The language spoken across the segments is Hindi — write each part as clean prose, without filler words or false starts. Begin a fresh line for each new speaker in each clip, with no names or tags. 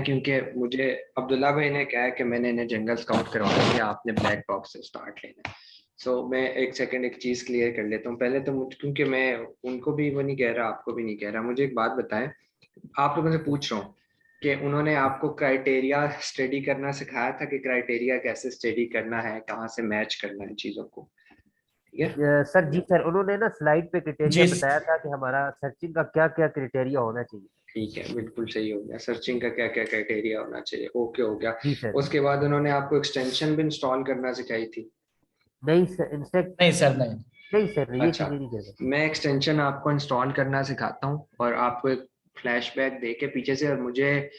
क्योंकि मुझे अब्दुल्ला भाई ने कहा है कि मैंने इन्हें जंगल स्काउट करवा दिया, आपने ब्लैक बॉक्स से स्टार्ट लेना है। मैं एक सेकंड एक चीज क्लियर कर लेता हूँ पहले तो क्योंकि मैं उनको भी वो नहीं कह रहा, आपको भी नहीं कह रहा। मुझे एक बात बताएं, आप लोगों से पूछ रहा हूँ कि उन्होंने आपको क्राइटेरिया स्टडी करना सिखाया था कि क्राइटेरिया कैसे स्टडी करना है, कहाँ से मैच करना है चीजों को, ठीक है?
सर जी सर, उन्होंने ना स्लाइड पे क्राइटेरिया
जी
बताया था कि हमारा सर्चिंग का क्या क्या क्राइटेरिया होना चाहिए।
ठीक है, बिल्कुल सही हो गया। सर्चिंग का क्या क्या क्राइटेरिया होना चाहिए, ओके हो गया।
जी सर।
उसके बाद उन्होंने आपको एक्सटेंशन भी इंस्टॉल करना सिखाई थी।
नहीं सर, इंस्टेंट
नहीं सर, नहीं।
नहीं सर, ये
अच्छा,
चीजें नहीं कर सकते।
मैं एक्सटेंशन आपको इंस्टॉल करना सिखाता हूँ और आपको एक फ्लैशबैक दे के पीछे से। और मुझे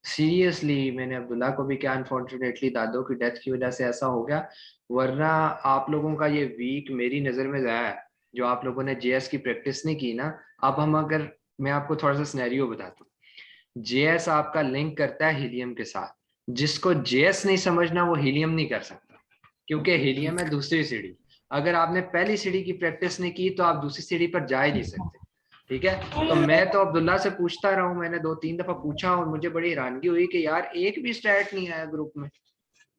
सीरियसली, मैंने अब्दुल्ला को भी क्या, अनफॉर्चुनेटली दादो की डेथ की वजह से ऐसा हो गया, वरना आप लोगों का ये वीक मेरी नज़र में ज़ाया है। जो आप लोगों ने जेएस की प्रैक्टिस नहीं की ना, अब हम अगर, मैं आपको थोड़ा सा सिनेरियो बताता हूँ। जेएस आपका लिंक करता है हीलियम के साथ, जिसको जेएस नहीं समझना वो हीलियम नहीं कर सकता, क्योंकि हीलियम है दूसरी सीढ़ी। अगर आपने पहली सीढ़ी की प्रैक्टिस नहीं की तो आप दूसरी सीढ़ी पर जा ही नहीं सकते, ठीक है? तो मैं तो अब्दुल्ला से पूछता रहा हूँ, मैंने 2-3 दफा पूछा और मुझे बड़ी हैरानगी हुई कि यार एक भी स्टैट नहीं आया ग्रुप में।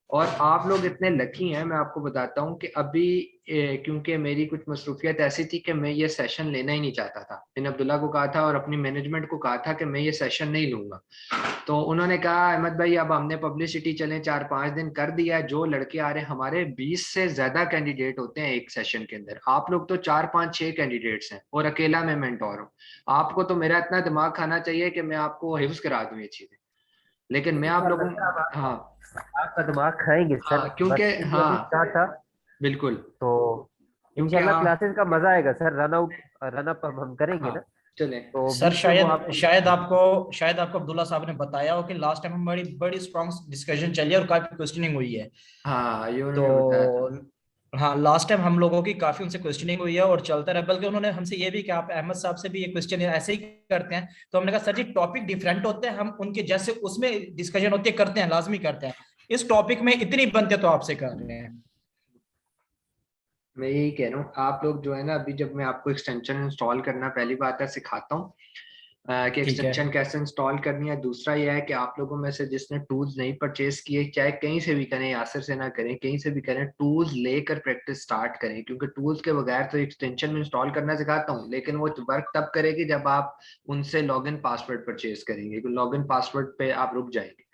और आप लोग इतने लकी हैं, मैं आपको बताता हूँ कि अभी क्योंकि मेरी कुछ मसरूफियत ऐसी थी कि मैं ये सेशन लेना ही नहीं चाहता था। मैंने अब्दुल्ला को कहा था और अपनी मैनेजमेंट को कहा था कि मैं ये सेशन नहीं लूंगा। तो उन्होंने कहा अहमद भाई अब हमने पब्लिसिटी चले 4-5 दिन कर दिया है, जो लड़के आ रहे हैं हमारे 20 से ज्यादा कैंडिडेट होते हैं एक सेशन के अंदर, आप लोग तो 4-5-6 कैंडिडेट्स हैं और अकेला मैं मेंटोर हूँ। आपको तो मेरा इतना दिमाग खाना चाहिए कि मैं आपको हिफ्ज करा दूं ये चीजें, लेकिन मैं आप लोगों,
इंशाल्लाह सर, हम
हाँ
आपका दिमाग खाएंगे सर।
हाँ, क्योंकि
बस इनको अभी
हाँ
स्टार्ट था
बिल्कुल,
तो
क्योंकि
इंशाल्लाह
हाँ
क्लासेस का मजा आएगा sir. Run out run up हम करेंगे
हाँ
ना,
चले।
तो
सर
बीच में वो
शायद
आपको।
शायद आपको अब्दुल्ला साहब ने बताया हो कि लास्ट टाइम हमारी बड़ी स्ट्रॉन्ग डिस्कशन चली है और काफी क्वेश्चनिंग हुई है।
हाँ ये उन्होंने बताया था।
तो हाँ, लास्ट टाइम हम लोगों की काफी उनसे क्वेश्चनिंग हुई है और चलता रहा, बल्कि उन्होंने हमसे ये भी कि आप अहमद साहब से भी ये क्वेश्चन ऐसे ही करते हैं। तो हमने कहा सर जी टॉपिक डिफरेंट होते हैं, हम उनके जैसे उसमें डिस्कशन होती है करते हैं, लाजमी करते हैं। इस टॉपिक में इतनी बनते तो आपसे कर रहे हैं।
मैं यही कह रहा हूँ, आप लोग जो है ना, अभी जब मैं आपको एक्सटेंशन इंस्टॉल करना पहली बात है सिखाता हूँ कि
ठीक है।
एक्सटेंशन कैसे इंस्टॉल करनी है। दूसरा यह है कि आप लोगों में से जिसने टूल्स नहीं परचेज किए, चाहे कहीं से भी करें, यासिर से ना करें, कहीं से भी करें, टूल्स लेकर प्रैक्टिस स्टार्ट करें, क्योंकि टूल्स के बगैर तो एक्सटेंशन में इंस्टॉल करना सिखाता हूँ लेकिन वो वर्क तब करेगी जब आप उनसे लॉगिन पासवर्ड परचेज करेंगे, क्योंकि लॉगिन पासवर्ड पे आप रुक जाएंगे,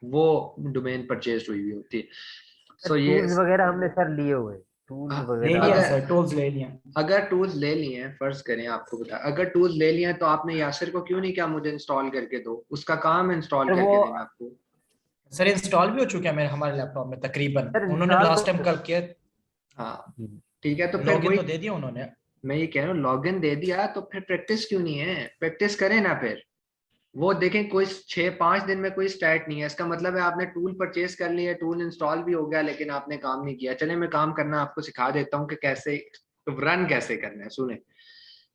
वो डोमेन परचेज हुई हुई होती है। ये
टूल्स वगैरह हमने सर लिए हुए हैं, टूल्स
ले
वगैरह
लिया
हम।
सर, टूल्स ले लिया।
अगर टूल्स ले लिए हैं, फर्ज करें आपको बता, अगर टूल्स ले लिए हैं तो आपने यासिर को क्यों नहीं किया मुझे इंस्टॉल करके दो, उसका काम है इंस्टॉल
सर वो
करके देना आपको।
सर इंस्टॉल भी हो चुका है मेरे हमारे लैपटॉप में तकरीबन,
सर
उन्होंने
इंस्टॉल
लास्ट टाइम
तो।
कल किया।
हाँ ठीक है, तो फिर
लॉगिन
वही
तो दे दिया उन्होंने।
मैं ये कह रहा हूँ, लॉगिन दे दिया तो फिर प्रैक्टिस क्यों नहीं है? प्रैक्टिस करें ना फिर। वो देखें कोई 6-5 दिन में कोई स्टार्ट नहीं है, इसका मतलब है आपने टूल परचेज कर लिया, टूल इंस्टॉल भी हो गया लेकिन आपने काम नहीं किया। चले मैं काम करना आपको सिखा देता हूँ कि कैसे रन कैसे करना है, सुने।
जी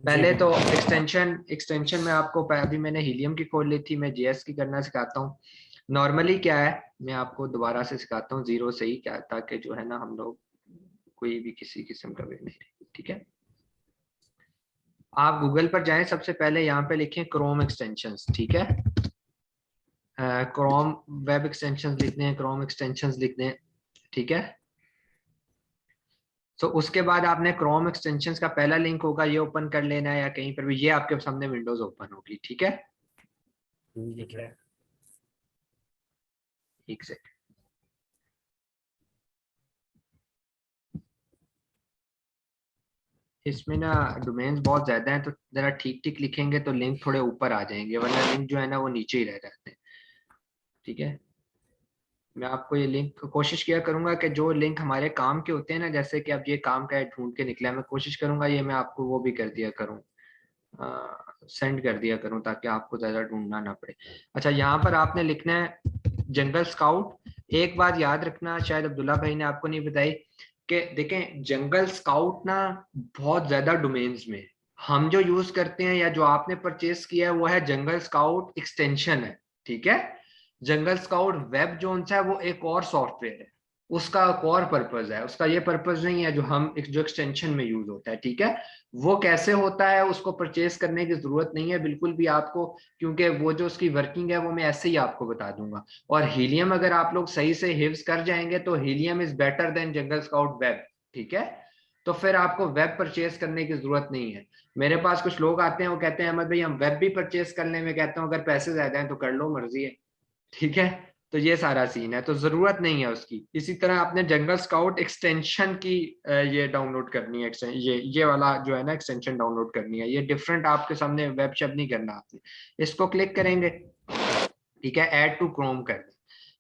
पहले तो
बिल्कुल।
एक्सटेंशन में आपको अभी मैंने हीलियम की खोल ली थी, मैं जेएस की करना सिखाता हूँ। नॉर्मली क्या है, मैं आपको दोबारा से सिखाता हूँ जीरो से ही, क्या ताकि जो है ना हम लोग कोई भी किसी किस्म का वे नहीं रहे, ठीक है? आप गूगल पर जाएं, सबसे पहले यहाँ पे लिखें क्रोम एक्सटेंशंस, ठीक है? क्रोम वेब एक्सटेंशंस लिखने हैं, क्रोम एक्सटेंशंस लिखने हैं, ठीक है? तो उसके बाद आपने क्रोम एक्सटेंशंस का पहला लिंक होगा, ये ओपन कर लेना है, या कहीं पर भी ये आपके सामने विंडोज ओपन होगी, ठीक है?
ठीक है।
एक सेकंड, इसमें ना डोमेन्स बहुत ज्यादा हैं, तो जरा ठीक ठीक लिखेंगे तो लिंक थोड़े ऊपर आ जाएंगे, वरना लिंक जो है ना वो नीचे ही रह जाते हैं, ठीक है? मैं आपको ये लिंक कोशिश किया करूंगा कि जो लिंक हमारे काम के होते हैं ना, जैसे कि अब ये काम का ढूंढ के निकला है, मैं कोशिश करूंगा ये मैं आपको वो भी कर दिया करूं, सेंड कर दिया करूं, ताकि आपको ज्यादा ढूंढना ना पड़े। अच्छा, यहाँ पर आपने लिखना है जंगल स्काउट। एक बात याद रखना, शायद अब्दुल्ला भाई ने आपको नहीं बताई, कि देखें जंगल स्काउट ना बहुत ज्यादा डोमेन्स में है। हम जो यूज करते हैं या जो आपने परचेज किया है वो है जंगल स्काउट एक्सटेंशन है, ठीक है? जंगल स्काउट वेब जो है वो एक और सॉफ्टवेयर है, उसका एक और पर्पज है, उसका ये पर्पज नहीं है जो हम जो एक्सटेंशन में यूज होता है, ठीक है। वो कैसे होता है उसको परचेज करने की जरूरत नहीं है बिल्कुल भी आपको, क्योंकि वो जो उसकी वर्किंग है वो मैं ऐसे ही आपको बता दूंगा। और हीलियम अगर आप लोग सही से हिफ्ज कर जाएंगे तो helium is better than jungle scout web, ठीक है। तो फिर आपको वेब परचेज करने की जरूरत नहीं है। मेरे पास कुछ लोग आते हैं वो कहते हैं अहमद भाई हम वेब भी परचेज कर लें, मैं कहता हूँ अगर पैसे ज्यादा हैं तो कर लो, मर्जी है, ठीक है। तो ये सारा सीन है, तो जरूरत नहीं है उसकी। इसी तरह आपने जंगल स्काउट एक्सटेंशन की ये डाउनलोड करनी है, ये वाला जो है ना एक्सटेंशन डाउनलोड करनी है, ये डिफरेंट आपके सामने वेब शब नहीं करना आपने। इसको क्लिक करेंगे, ठीक है, ऐड टू क्रोम कर दें,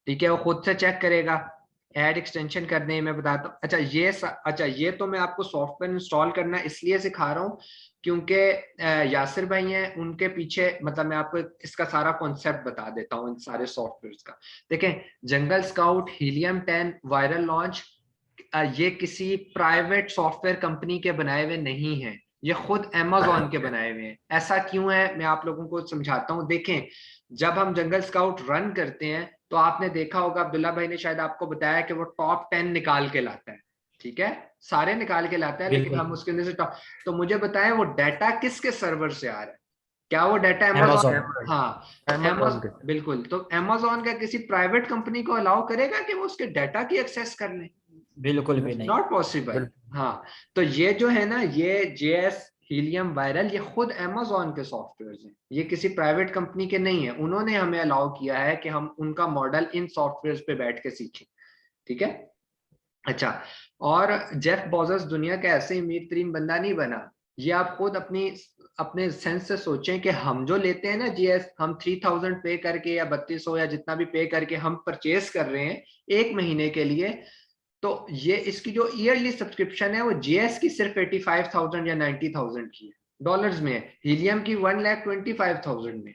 ठीक है, वो खुद से चेक करेगा। ऐड एक्सटेंशन करने मैं बताता हूँ। अच्छा ये तो मैं आपको सॉफ्टवेयर इंस्टॉल करना इसलिए सिखा रहा हूँ क्योंकि यासिर भाई हैं उनके पीछे, मतलब मैं आपको इसका सारा कॉन्सेप्ट बता देता हूँ इन सारे सॉफ्टवेयर का। देखें, जंगल स्काउट, हीलियम 10, वायरल लॉन्च, ये किसी प्राइवेट सॉफ्टवेयर कंपनी के बनाए हुए नहीं है, ये खुद Amazon के बनाए हुए हैं। ऐसा क्यों है मैं आप लोगों को समझाता हूँ। देखें, जब हम जंगल स्काउट रन करते हैं तो आपने देखा होगा, अब्दुल्ला भाई ने शायद आपको बताया कि वो टॉप 10 निकाल के लाता है, ठीक है, सारे निकाल के लाता है, लेकिन हम उसके अंदर से टॉप। तो मुझे बताएं वो डाटा किसके सर्वर से आ रहा है? क्या वो डाटा Amazon?
Amazon।
हाँ, तो
Amazon के
Amazon, बिल्कुल, तो Amazon का किसी प्राइवेट कंपनी को अलाउ करेगा कि वो उसके डाटा की एक्सेस कर ले?
बिल्कुल भी नहीं।
Not possible.
बिल्कुल।
हाँ, तो ये जो है ना, ये जेएस, हीलियम, वायरल, ये खुद Amazon के सॉफ्टवेयर हैं, ये किसी प्राइवेट कंपनी के नहीं है। उन्होंने हमें अलाउ किया है कि हम उनका मॉडल इन सॉफ्टवेयर पे बैठ के सीखें, ठीक है। अच्छा, और जेफ बेजोस दुनिया का ऐसे अमीर तरीन बंदा नहीं बना। ये आप खुद अपने सेंस से सोचें कि हम जो लेते हैं ना जीएस, हम 3000 पे करके या 3200 या जितना भी पे करके हम परचेज कर रहे हैं एक महीने के लिए, तो ये इसकी जो ईयरली सब्सक्रिप्शन है वो जीएस की सिर्फ 85,000 या 90,000 की है, डॉलर्स में है। हीलियम की 1,25,000 में।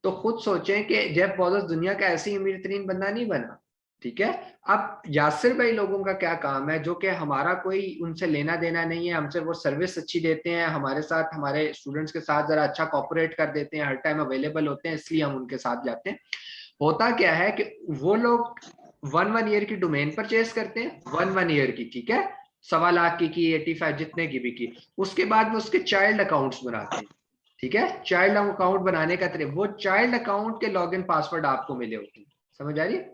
तो खुद सोचें कि जेफ बेजोस दुनिया का ऐसी अमीर तरीन बंदा नहीं बना, ठीक है। अब यासिर भाई लोगों का क्या काम है, जो कि हमारा कोई उनसे लेना देना नहीं है, हमसे वो सर्विस अच्छी देते हैं, हमारे साथ, हमारे स्टूडेंट्स के साथ जरा अच्छा कॉपरेट कर देते हैं, हर टाइम अवेलेबल होते हैं, इसलिए हम उनके साथ जाते हैं। होता क्या है कि वो लोग वन ईयर की डोमेन परचेज करते हैं, वन ईयर की, ठीक है, 1.25 लाख की 85 जितने की भी की, उसके बाद में उसके चाइल्ड अकाउंट्स बनाते हैं, ठीक है। चाइल्ड अकाउंट बनाने का तरीका, वो चाइल्ड अकाउंट के लॉगिन पासवर्ड आपको मिले होते हैं, समझ आ रही है।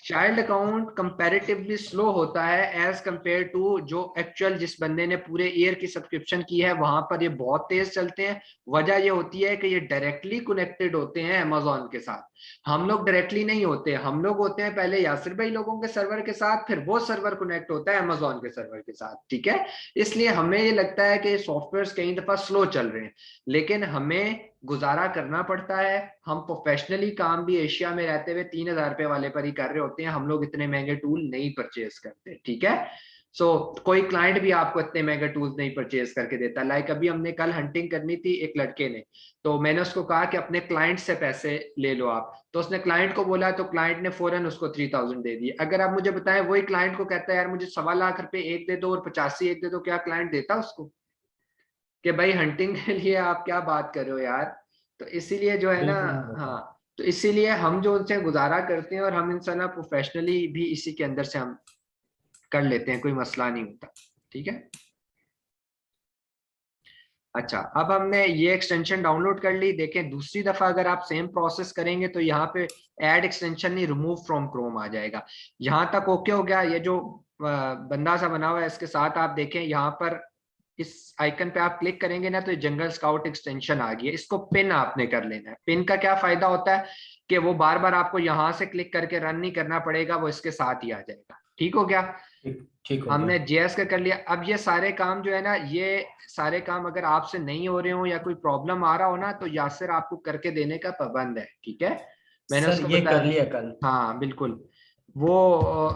चाइल्ड अकाउंट कंपैरेटिवली स्लो होता है एज कंपेयर टू जो एक्चुअल जिस बंदे ने पूरे ईयर की सब्सक्रिप्शन की है, वहां पर ये बहुत तेज चलते हैं। वजह ये होती है कि ये डायरेक्टली कनेक्टेड होते हैं अमेजोन के साथ। हम लोग डायरेक्टली नहीं होते, हम लोग होते हैं पहले यासिर भाई लोगों के सर्वर के साथ, फिर वो सर्वर कनेक्ट होता है अमेजोन के सर्वर के साथ, ठीक है। इसलिए हमें ये लगता है कि सॉफ्टवेयर कई दफा स्लो चल रहे हैं, लेकिन हमें गुजारा करना पड़ता है। हम प्रोफेशनली काम भी एशिया में रहते हुए 3,000 रुपए वाले पर ही कर रहे होते हैं, हम लोग इतने महंगे टूल नहीं परचेज करते, ठीक है। कोई क्लाइंट भी आपको इतने महंगे टूल्स नहीं परचेज करके देता। लाइक अभी हमने कल हंटिंग करनी थी एक लड़के ने, तो मैंने उसको कहा कि अपने क्लाइंट से पैसे ले लो आप, तो उसने क्लाइंट को बोला, तो क्लाइंट ने फौरन उसको 3,000 दे दिए। अगर आप मुझे बताएं वही क्लाइंट को कहता है यार मुझे 1.25 लाख रुपए एक दे दो और 85 एक दे दो, क्या क्लाइंट देता उसको? कि भाई हंटिंग के लिए आप क्या बात कर रहे हो यार। तो इसीलिए जो है ना,
बिल्कुल नहीं होता।
हाँ, तो इसीलिए हम जो उनसे गुजारा करते हैं, और हम इनसे ना प्रोफेशनली भी इसी के अंदर से हम कर लेते हैं, कोई मसला नहीं होता, ठीक है। अच्छा, अब हमने ये एक्सटेंशन डाउनलोड कर ली। देखें, दूसरी दफा अगर आप सेम प्रोसेस करेंगे तो यहाँ पे ऐड एक्सटेंशन नहीं, रिमूव फ्रॉम क्रोम आ जाएगा। यहाँ तक ओके हो गया। ये जो बंदा सा बना हुआ है इसके साथ आप देखें, यहाँ पर इस आइकन पे आप क्लिक करेंगे ना तो ये जंगल स्काउट एक्सटेंशन आ गई है। इसको पिन आपने कर लेना है। पिन का क्या फायदा होता है कि वो बार बार आपको यहाँ से क्लिक करके रन नहीं करना पड़ेगा, वो इसके साथ ही आ जाएगा। ठीक हो गया,
ठीक हो
हमने
गया।
जेएस का कर लिया। अब ये सारे काम जो है ना, ये सारे काम अगर आपसे नहीं हो रहे हो या कोई प्रॉब्लम आ रहा हो ना, तो यासिर आपको करके देने का पाबंद है, ठीक है। मैंने
सर
उसको
ये कर
बताया,
लिया कल।
हाँ बिल्कुल। वो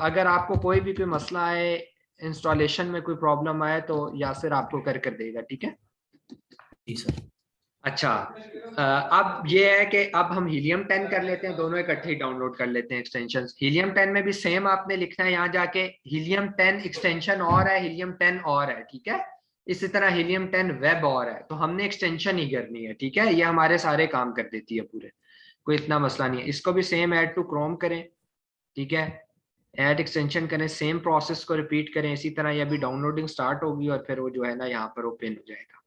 अगर आपको कोई भी कोई मसला आए, इंस्टॉलेशन में कोई प्रॉब्लम आए, तो यासिर आपको कर देगा, ठीक है।
जी सर।
अच्छा, अब ये है कि अब हम हीलियम 10 कर लेते हैं, दोनों इकट्ठे ही डाउनलोड कर लेते हैं एक्सटेंशन। हीलियम 10 में भी सेम आपने लिखना है यहाँ जाके, हीलियम 10 एक्सटेंशन और है, हीलियम 10 और है, ठीक है। इसी तरह हीलियम 10 वेब और है, तो हमने एक्सटेंशन ही करनी है, ठीक है। ये हमारे सारे काम कर देती है पूरे, कोई इतना मसला नहीं है। इसको भी सेम ऐड टू क्रोम करें, ठीक है। ऐड एक्सटेंशन करें, सेम प्रोसेस को रिपीट करें इसी तरह। ये अभी डाउनलोडिंग स्टार्ट होगी और फिर वो जो है ना यहाँ पर ओपन हो जाएगा।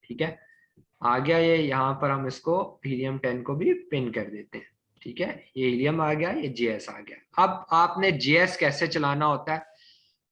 ठीक है, आ गया ये, यहाँ पर हम इसको हीलियम 10 को भी पिन कर देते हैं। ठीक है, ये हीलियम आ गया, ये JS आ गया। अब आपने JS कैसे चलाना होता है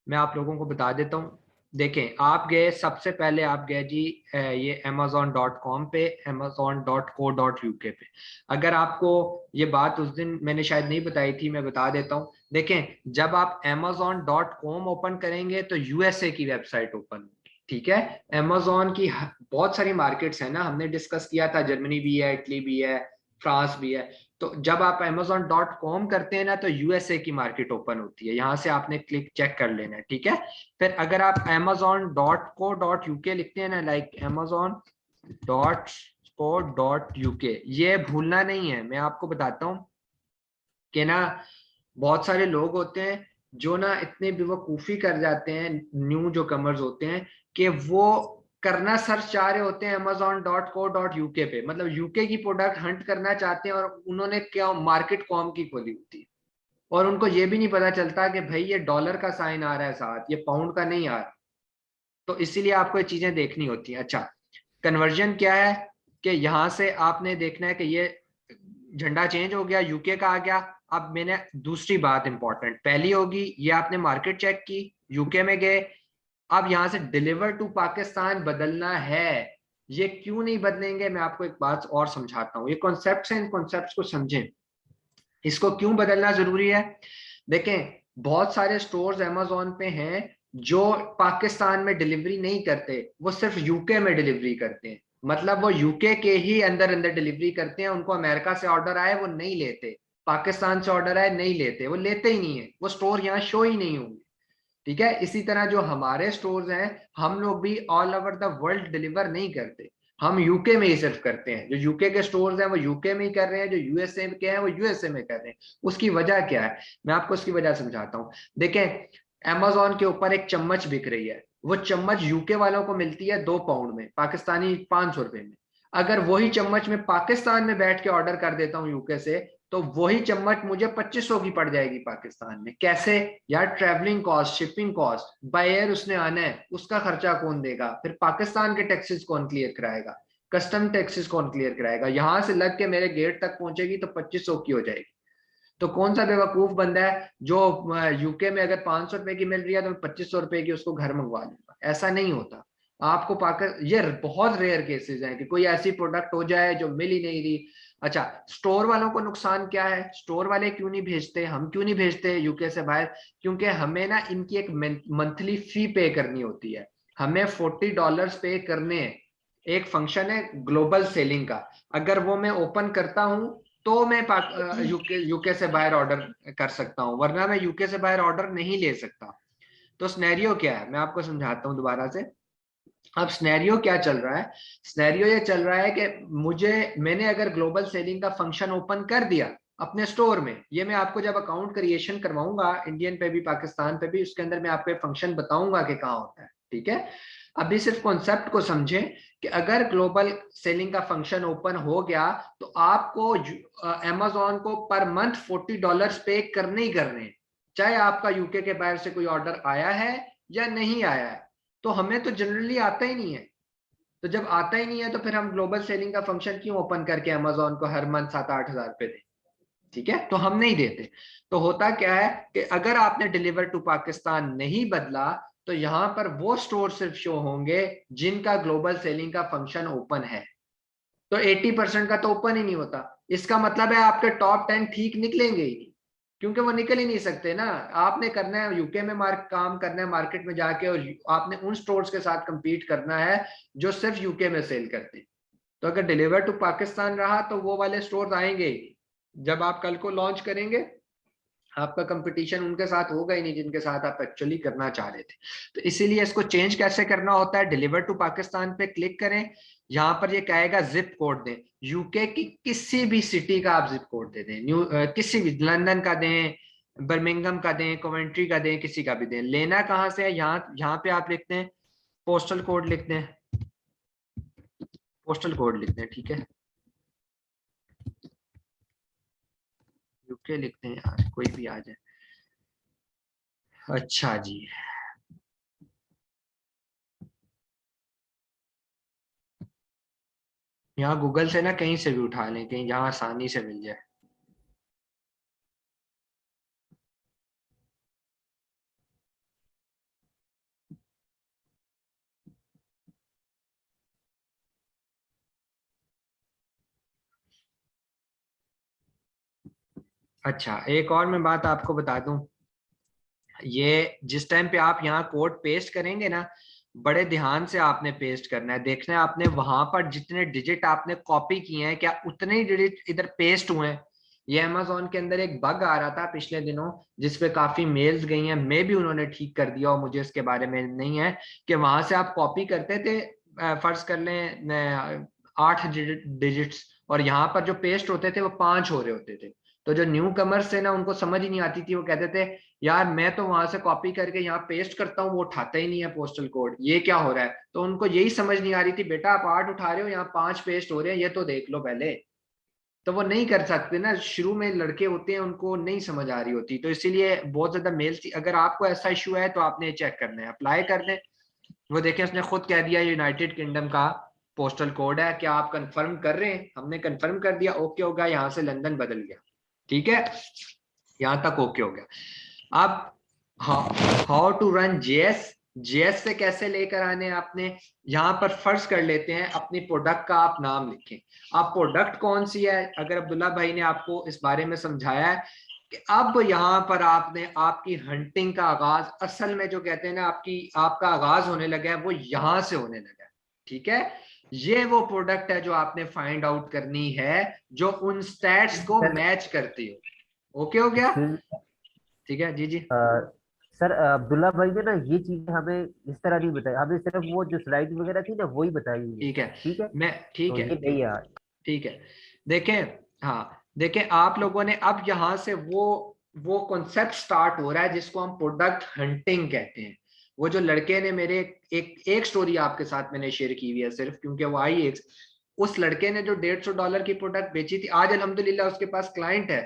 मैं आप लोगों को बता देता हूँ। देखें, आप गए, सबसे पहले आप गए जी ये amazon.com पे, amazon.co.uk पे। अगर आपको ये बात उस दिन मैंने शायद नहीं बताई थी, मैं बता देता हूँ। देखें, जब आप amazon.com ओपन करेंगे तो USA की वेबसाइट ओपन होगी। ठीक है, अमेजोन की बहुत सारी मार्केट्स है ना, हमने डिस्कस किया था, जर्मनी भी है, इटली भी है, फ्रांस भी है। तो जब आप amazon.com करते हैं ना तो USA की मार्केट ओपन होती है, यहां से आपने क्लिक चेक कर लेना है। ठीक है, फिर अगर आप amazon.co.uk लिखते हैं ना, लाइक amazon.co.uk, ये भूलना नहीं है। मैं आपको बताता हूँ कि ना बहुत सारे लोग होते हैं जो ना इतने बेवकूफ़ी कर जाते हैं, न्यू जो कमर्स होते हैं, कि वो करना सर्च चाह रहे होते हैं amazon.co.uk पे, मतलब यूके की प्रोडक्ट हंट करना चाहते हैं, और उन्होंने क्या मार्केट कॉम की खोली होती है, और उनको ये भी नहीं पता चलता कि भाई ये डॉलर का साइन आ रहा है साथ, ये पाउंड का नहीं आ रहा। तो इसीलिए आपको ये चीजें देखनी होती हैं। अच्छा, कन्वर्जन क्या है कि यहाँ से आपने देखना है कि ये झंडा चेंज हो गया, यूके का आ गया। अब मैंने दूसरी बात इंपॉर्टेंट पहली होगी, ये आपने मार्केट चेक की, यूके में गए, अब यहां से डिलीवर टू पाकिस्तान बदलना है। ये क्यों नहीं बदलेंगे, मैं आपको एक बात और समझाता हूँ। ये कॉन्सेप्ट है, इन कॉन्सेप्ट को समझें, इसको क्यों बदलना जरूरी है। देखें, बहुत सारे स्टोर्स अमेजोन पे हैं जो पाकिस्तान में डिलीवरी नहीं करते, वो सिर्फ यूके में डिलीवरी करते हैं। मतलब वो यूके के ही अंदर अंदर डिलीवरी करते हैं, उनको अमेरिका से ऑर्डर आए वो नहीं लेते, पाकिस्तान से ऑर्डर आए नहीं लेते, वो लेते ही नहीं है, वो स्टोर यहाँ शो ही नहीं होंगे। ठीक है, इसी तरह जो हमारे स्टोर्स हैं, हम लोग भी all over the world deliver नहीं करते, हम यूके में ही सिर्फ करते हैं। जो यूके के स्टोर्स हैं वो यूके में ही कर रहे हैं, जो यूएसए के हैं वो यूएसए में कर रहे हैं। उसकी वजह क्या है, मैं आपको उसकी वजह समझाता हूँ। देखें, अमेजोन के ऊपर एक चम्मच बिक रही है, वो चम्मच यूके वालों को मिलती है 2 पाउंड में, पाकिस्तानी 500 रुपए में। अगर वही चम्मच में पाकिस्तान में बैठ के ऑर्डर कर देता हूँ यूके से, तो वही चम्मच मुझे 2500 की पड़ जाएगी पाकिस्तान में। कैसे यार, travelling cost, shipping cost, by air उसने आना है, उसका खर्चा कौन देगा, फिर पाकिस्तान के टैक्सेस कौन क्लियर कराएगा, कस्टम टैक्सेस कौन क्लियर कराएगा, यहां से लग के मेरे गेट तक पहुंचेगी तो 2500 की हो जाएगी। तो कौन सा बेवकूफ बंदा है जो यूके में अगर 500 रुपए की मिल रही है तो मैं 2500 रुपए की उसको घर मंगवा लूंगा। ऐसा नहीं होता। आपको ये बहुत रेयर केसेस हैं कि कोई ऐसी प्रोडक्ट हो जाए जो मिल ही नहीं रही। अच्छा, स्टोर वालों को नुकसान क्या है, स्टोर वाले क्यों नहीं भेजते, हम क्यों नहीं भेजते यूके से बाहर, क्योंकि हमें ना इनकी एक मंथली फी पे करनी होती है, हमें $40 पे करने हैं। एक फंक्शन है ग्लोबल सेलिंग का, अगर वो मैं ओपन करता हूं तो मैं यूके से बाहर ऑर्डर कर सकता हूं, वरना मैं यूके से बाहर ऑर्डर नहीं ले सकता। तो स्नैरियो क्या है, मैं आपको समझाता हूं दोबारा से। अब स्नैरियो क्या चल रहा है, स्नैरियो ये चल रहा है कि मैंने अगर ग्लोबल सेलिंग का फंक्शन ओपन कर दिया अपने स्टोर में, ये मैं आपको जब अकाउंट क्रिएशन करवाऊंगा इंडियन पे भी पाकिस्तान पे भी, उसके अंदर मैं आपको फंक्शन बताऊंगा कि कहाँ होता है। ठीक है, अभी सिर्फ कॉन्सेप्ट को समझें कि अगर ग्लोबल सेलिंग का फंक्शन ओपन हो गया तो आपको अमेजोन को पर मंथ $40 पे करने ही करने हैं, चाहे आपका यूके के बाहर से कोई ऑर्डर आया है या नहीं आया है। तो हमें तो जनरली आता ही नहीं है, तो जब आता ही नहीं है तो फिर हम ग्लोबल सेलिंग का फंक्शन क्यों ओपन करके अमेजोन को हर मंथ 7-8 हजार रुपए दें। ठीक है, तो हम नहीं देते। तो होता क्या है कि अगर आपने डिलीवर टू पाकिस्तान नहीं बदला तो यहां पर वो स्टोर सिर्फ शो होंगे जिनका ग्लोबल सेलिंग का फंक्शन ओपन है। तो 80% का तो ओपन ही नहीं होता, इसका मतलब है आपके टॉप 10 ठीक निकलेंगे ही नहीं, क्योंकि वो निकल ही नहीं सकते ना। आपने करना है यूके में काम करना है मार्केट में जाके, और आपने उन स्टोर्स के साथ compete करना है जो सिर्फ यूके में सेल करते हैं। तो अगर डिलीवर टू पाकिस्तान रहा तो वो वाले स्टोर्स आएंगे ही। जब आप कल को लॉन्च करेंगे आपका कंपटीशन उनके साथ होगा ही नहीं जिनके साथ आप एक्चुअली करना चाह रहे थे। तो इसीलिए इसको चेंज कैसे करना होता है, डिलीवर टू पाकिस्तान पे क्लिक करें, यहाँ पर ये कहेगा जिप कोड दें, यूके की किसी भी सिटी का आप जिप कोड दे दें, किसी भी, लंदन का दें, बर्मिंगम का दें, कोवेंट्री का दें, किसी का भी दें। लेना कहाँ से है, यहाँ यहाँ पे आप लिखते हैं पोस्टल कोड लिखते हैं, पोस्टल कोड लिखते हैं। ठीक है, यूके लिखते हैं यार, कोई भी आ जाए। अच्छा जी, यहाँ गूगल से ना कहीं से भी उठा लें, कहीं जहाँ आसानी से मिल जाए। अच्छा, एक और मैं बात आपको बता दूं, ये जिस टाइम पे आप यहाँ कोड पेस्ट करेंगे ना, बड़े ध्यान से आपने पेस्ट करना है। देखना है आपने वहां पर जितने डिजिट आपने कॉपी किए हैं, क्या उतने ही डिजिट इधर पेस्ट हुए हैं। ये अमेजोन के अंदर एक बग आ रहा था पिछले दिनों, जिसपे काफी मेल्स गई हैं, मे भी उन्होंने ठीक कर दिया और मुझे इसके बारे में नहीं है, कि वहां से आप कॉपी करते थे, फर्ज कर लें 8 डिजिट्स, और यहाँ पर जो पेस्ट होते थे वो 5 हो रहे होते थे। तो जो न्यू कमर्स थे ना, उनको समझ ही नहीं आती थी, वो कहते थे यार मैं तो वहां से कॉपी करके यहाँ पेस्ट करता हूँ, वो उठाता ही नहीं है पोस्टल कोड, ये क्या हो रहा है। तो उनको यही समझ नहीं आ रही थी, बेटा आप 8 उठा रहे हो, यहाँ 5 पेस्ट हो रहे हैं, ये तो देख लो पहले। तो वो नहीं कर सकते ना, शुरू में लड़के होते हैं, उनको नहीं समझ आ रही होती, तो इसीलिए बहुत ज्यादा मेल। अगर आपको ऐसा इशू है तो आपने चेक करना है, अप्लाई कर दें। वो देखें, उसने खुद कह दिया यूनाइटेड किंगडम का पोस्टल कोड है, क्या आप कंफर्म कर रहे हैं। हमने कंफर्म कर दिया, ओके हो गया, यहाँ से लंदन बदल गया। ठीक है, यहाँ तक ओके हो गया। अब how to run JS, JS से कैसे लेकर आने आपने, यहाँ पर फर्ज कर लेते हैं अपनी प्रोडक्ट का आप नाम लिखें। आप प्रोडक्ट कौन सी है, अगर अब्दुल्ला भाई ने आपको इस बारे में समझाया है कि अब यहाँ पर आपने आपकी हंटिंग का आगाज, असल में जो कहते हैं ना आपका आगाज होने लगा है, वो यहाँ से होने लगा है। ठीक है, ये वो प्रोडक्ट है जो आपने फाइंड आउट करनी है, जो उन स्टैट्स को
सर
मैच करती हो। ओके हो गया,
एक्सक्यूज,
ठीक है जी जी।
सर अब्दुल्ला भाई ने ना ये चीजें हमें इस तरह नहीं बताई, हमें सिर्फ वो जो स्लाइड वगैरह थी ना वही बताई हुई है।
ठीक है,
ठीक है,
मैं ठीक
तो
है
ये नहीं है।
ठीक है। देखें, हाँ देखें, आप लोगों ने अब यहाँ से वो कॉन्सेप्ट स्टार्ट हो रहा है जिसको हम प्रोडक्ट हंटिंग कहते हैं। वो जो लड़के ने मेरे एक स्टोरी आपके साथ मैंने शेयर की हुई है सिर्फ, क्योंकि वो आई एक, उस लड़के ने जो $150 की प्रोडक्ट बेची थी, आज अल्हम्दुलिल्लाह उसके पास क्लाइंट है।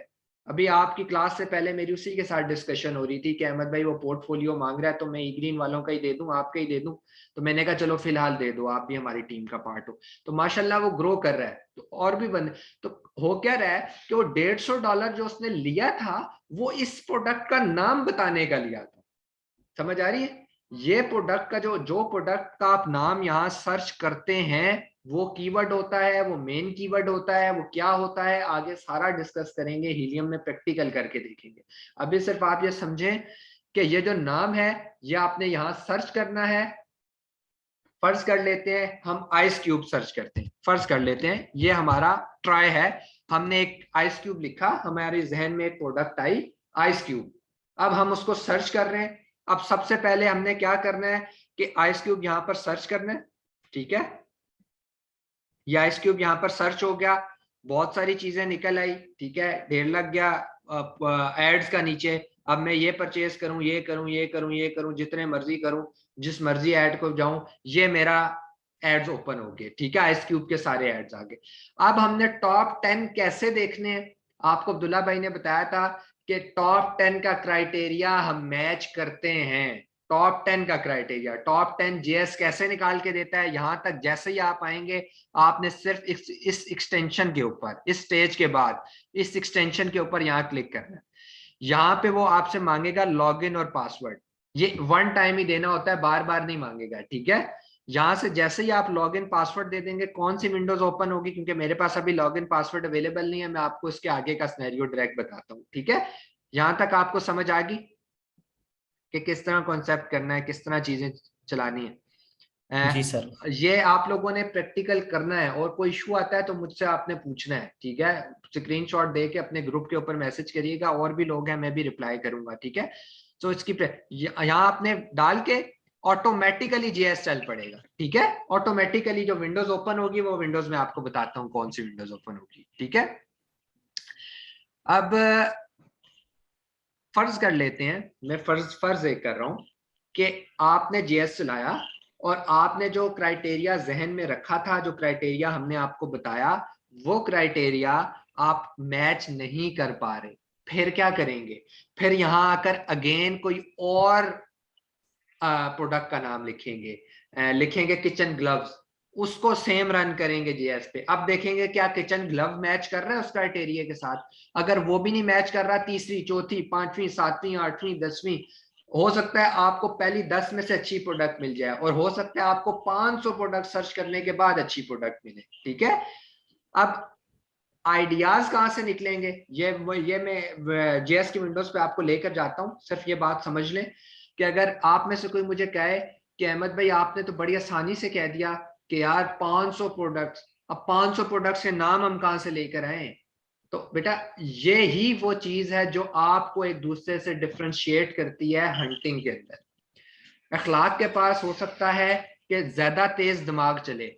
अभी आपकी क्लास से पहले मेरी उसी के साथ डिस्कशन हो रही थी कि अहमद भाई वो पोर्टफोलियो मांग रहा है, तो मैं ई ग्रीन वालों का ही दे दूं, आपका ही दे दूं। तो मैंने कहा चलो फिलहाल दे दो, आप भी हमारी टीम का पार्ट हो। तो माशाल्लाह वो ग्रो कर रहा है, तो और भी बंद। तो हो क्या रहा है कि वो $150 जो उसने लिया था, वो इस प्रोडक्ट का नाम बताने का लिया था। समझ आ रही है, ये प्रोडक्ट का जो प्रोडक्ट का आप नाम यहाँ सर्च करते हैं, वो कीवर्ड होता है, वो मेन कीवर्ड होता है, वो क्या होता है आगे सारा डिस्कस करेंगे, हीलियम में प्रैक्टिकल करके देखेंगे। अभी सिर्फ आप ये समझें कि ये जो नाम है, ये आपने यहाँ सर्च करना है। फर्ज कर लेते हैं हम आइस क्यूब सर्च करते हैं, फर्ज कर लेते हैं ये हमारा ट्राई है, हमने एक आइस क्यूब लिखा, हमारे जहन में एक प्रोडक्ट आई आइस क्यूब। अब हम उसको सर्च कर रहे हैं। अब सबसे पहले हमने क्या करना है कि आइस क्यूब यहाँ पर सर्च करना है। ठीक है, ये आइस क्यूब यहाँ पर सर्च हो गया, बहुत सारी चीजें निकल आई। ठीक है, ढेर लग गया एड्स का नीचे। अब मैं ये परचेज करूं, ये करूं, ये करूं, ये करूं, जितने मर्जी करूं, जिस मर्जी ऐड को जाऊं, ये मेरा एड्स ओपन हो गए। ठीक है, आइस क्यूब के सारे एड्स आ गए। अब हमने टॉप 10 कैसे देखने हैं, आपको अब्दुल्ला भाई ने बताया था कि टॉप 10 का क्राइटेरिया हम मैच करते हैं। टॉप 10 का क्राइटेरिया, टॉप 10 जेएस कैसे निकाल के देता है, यहां तक जैसे ही आप आएंगे, आपने सिर्फ इस एक्सटेंशन के ऊपर, इस स्टेज के बाद इस एक्सटेंशन के ऊपर यहाँ क्लिक करना है। यहाँ पे वो आपसे मांगेगा लॉगिन और पासवर्ड, ये वन टाइम ही देना होता है, बार बार नहीं मांगेगा। ठीक है, यहाँ से जैसे ही आप लॉगिन पासवर्ड दे देंगे, कौन सी विंडोज ओपन होगी, क्योंकि मेरे पास अभी लॉगिन पासवर्ड अवेलेबल नहीं है, मैं आपको इसके आगे का सिनेरियो डायरेक्ट बताता हूँ। ठीक है, यहाँ तक आपको समझ आ गई कि किस तरह कॉन्सेप्ट करना है, किस तरह चीजें चलानी है।
जी सर।
ये आप लोगों ने प्रैक्टिकल करना है, और कोई इशू आता है तो मुझसे आपने पूछना है। ठीक है, स्क्रीनशॉट दे के अपने ग्रुप के ऊपर मैसेज करिएगा, और भी लोग हैं, मैं भी रिप्लाई करूंगा। ठीक है, तो इसकी यहाँ आपने डाल के ऑटोमेटिकली जीएस चल पड़ेगा। ठीक है, ऑटोमेटिकली जो विंडोज ओपन होगी, वो विंडोज में आपको बताता हूँ कौन सी विंडोज ओपन होगी। ठीक है, अब फर्ज कर लेते हैं, मैं फर्ज एक कर रहा हूं कि आपने जीएस चलाया, और आपने जो क्राइटेरिया जहन में रखा था, जो क्राइटेरिया हमने आपको बताया, वो क्राइटेरिया आप मैच नहीं कर पा रहे। फिर क्या करेंगे, फिर यहाँ आकर अगेन कोई और प्रोडक्ट का नाम लिखेंगे, लिखेंगे किचन ग्लव्स, उसको सेम रन करेंगे जीएस पे। अब देखेंगे क्या किचन ग्लव मैच कर रहा है उस क्राइटेरिया के साथ। अगर वो भी नहीं मैच कर रहा, तीसरी, चौथी, पांचवी, सातवीं, आठवीं, 10वीं, हो सकता है आपको पहली 10 में से अच्छी प्रोडक्ट मिल जाए, और हो सकता है आपको 500 प्रोडक्ट सर्च करने के बाद अच्छी प्रोडक्ट मिले। ठीक है, अब आइडियाज कहां से निकलेंगे, ये मैं जेएस की विंडोज पे आपको लेकर जाता हूं। सिर्फ ये बात समझ लें कि अगर आप में से कोई मुझे कहे कि अहमद भाई आपने तो बड़ी आसानी से कह दिया कि यार 500 प्रोडक्ट्स, अब 500 प्रोडक्ट्स के नाम हम कहां से लेकर आए, तो बेटा ये ही वो चीज है जो आपको एक दूसरे से डिफरेंशिएट करती है हंटिंग के अंदर। अखलाक के पास हो सकता है कि ज्यादा तेज दिमाग चले,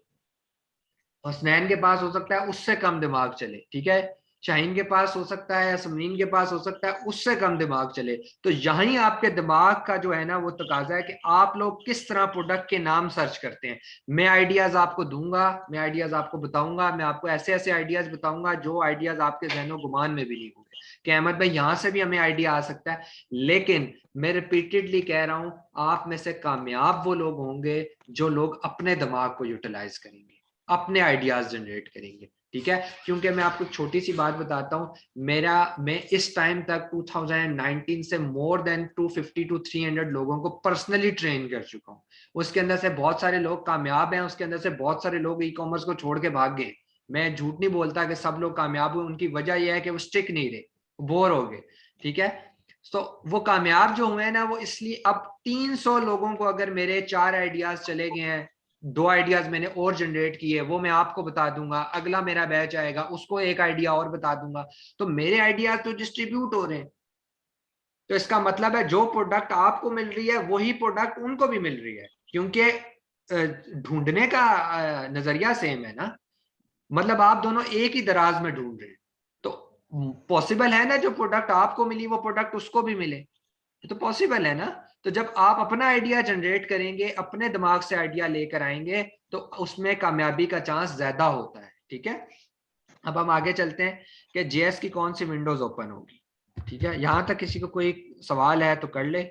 हसनैन के पास हो सकता है उससे कम दिमाग चले, ठीक है, शाहीन के पास हो सकता है, समरीन के पास हो सकता है उससे कम दिमाग चले। तो यहीं आपके दिमाग का जो है ना वो तकाजा है कि आप लोग किस तरह प्रोडक्ट के नाम सर्च करते हैं। मैं आइडियाज आपको दूंगा, मैं आइडियाज आपको बताऊंगा, मैं आपको ऐसे ऐसे आइडियाज बताऊंगा जो आइडियाज आपके ज़हनो गुमान में भी नहीं होंगे कि अहमद भाई यहाँ से भी हमें आइडिया आ सकता है। लेकिन मैं रिपीटेडली कह रहा हूँ, आप में से कामयाब वो लोग होंगे जो लोग अपने दिमाग को यूटिलाइज करेंगे, अपने आइडियाज जनरेट करेंगे। ठीक है, क्योंकि मैं आपको छोटी सी बात बताता हूँ, मैं इस टाइम तक 2019 से मोर देन 250 to 300 लोगों को पर्सनली ट्रेन कर चुका हूँ। उसके अंदर से बहुत सारे लोग कामयाब हैं, उसके अंदर से बहुत सारे लोग ई कॉमर्स को छोड़ के भाग गए। मैं झूठ नहीं बोलता कि सब लोग कामयाब हुए, उनकी वजह यह है कि वो स्टिक नहीं रहे, बोर हो गए। ठीक है, तो वो कामयाब जो हुए हैं ना वो इसलिए, अब 300 लोगों को अगर मेरे 4 आइडियाज चले गए हैं, 2 आइडियाज मैंने और जनरेट किए, वो मैं आपको बता दूंगा, अगला मेरा बैच आएगा उसको एक आइडिया और बता दूंगा, तो मेरे आइडियाज तो डिस्ट्रीब्यूट हो रहे हैं। तो इसका मतलब है जो प्रोडक्ट आपको मिल रही है वही प्रोडक्ट उनको भी मिल रही है, क्योंकि ढूंढने का नजरिया सेम है ना, मतलब आप दोनों एक ही दराज में ढूंढ रहे हैं। तो पॉसिबल है ना जो प्रोडक्ट आपको मिली वो प्रोडक्ट उसको भी मिले, तो पॉसिबल है ना। तो जब आप अपना आइडिया जनरेट करेंगे, अपने दिमाग से आइडिया लेकर आएंगे, तो उसमें कामयाबी का चांस ज्यादा होता है। ठीक है, अब हम आगे चलते हैं कि जेएस की कौन सी विंडोज ओपन होगी। ठीक है, यहां तक किसी को कोई सवाल है तो कर ले।